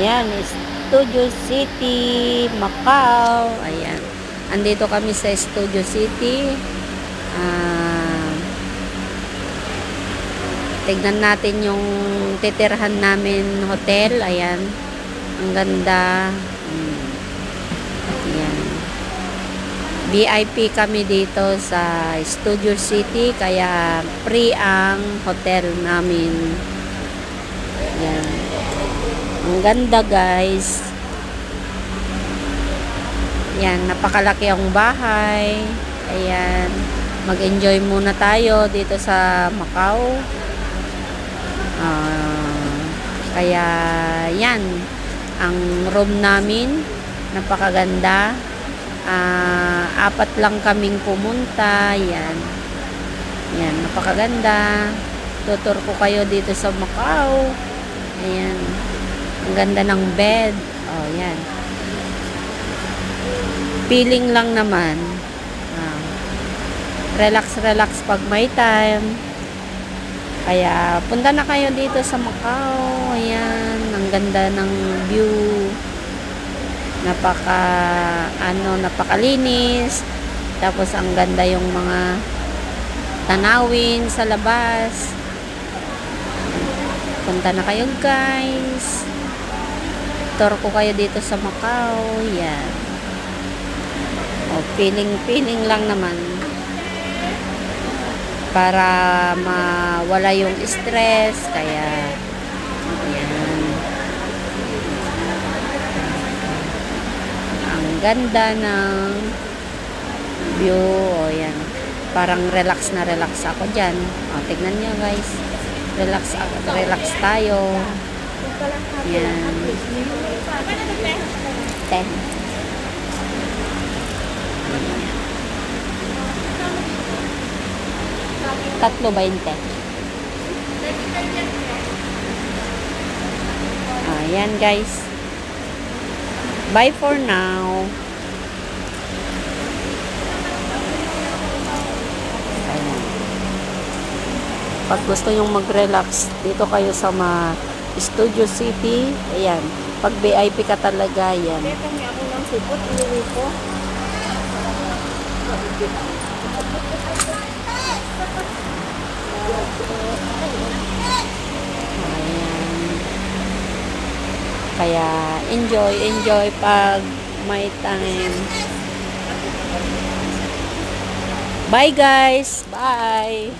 Ayan, Studio City, Macau. Ayan. Andito kami sa Studio City. Tignan natin yung titirhan namin hotel. Ayan. Ang ganda. Ayan. VIP kami dito sa Studio City. Kaya free ang hotel namin. Ayan. Ang ganda, guys. Ayan. Napakalaki ang bahay. Ayan. Mag-enjoy muna tayo dito sa Macau. Kaya yan ang room namin, napakaganda. 4 lang kaming pumunta. Yan, napakaganda. Tutur ko kayo dito sa Macau. Ayan, ang ganda ng bed. Yan, feeling lang naman. Relax pag may time. Kaya punta na kayo dito sa Macau. Ayan, ang ganda ng view. Napakalinis. Tapos ang ganda yung mga tanawin sa labas. Punta na kayo, guys. Tour ko kayo dito sa Macau. Ayan. Feeling lang naman. Para mawala yung stress. Kaya yan, ang ganda ng view. Yan, parang relax ako dyan. Tignan nyo, guys, relax tayo. Yan, 10. 3.20. Ayan, guys. Bye for now. Ayan. Pag gusto nyong mag-relax, dito kayo sa Studio City. Ayan. Pag VIP ka talaga, yan. Ayan. Kaya enjoy pag may time. Bye, guys. Bye.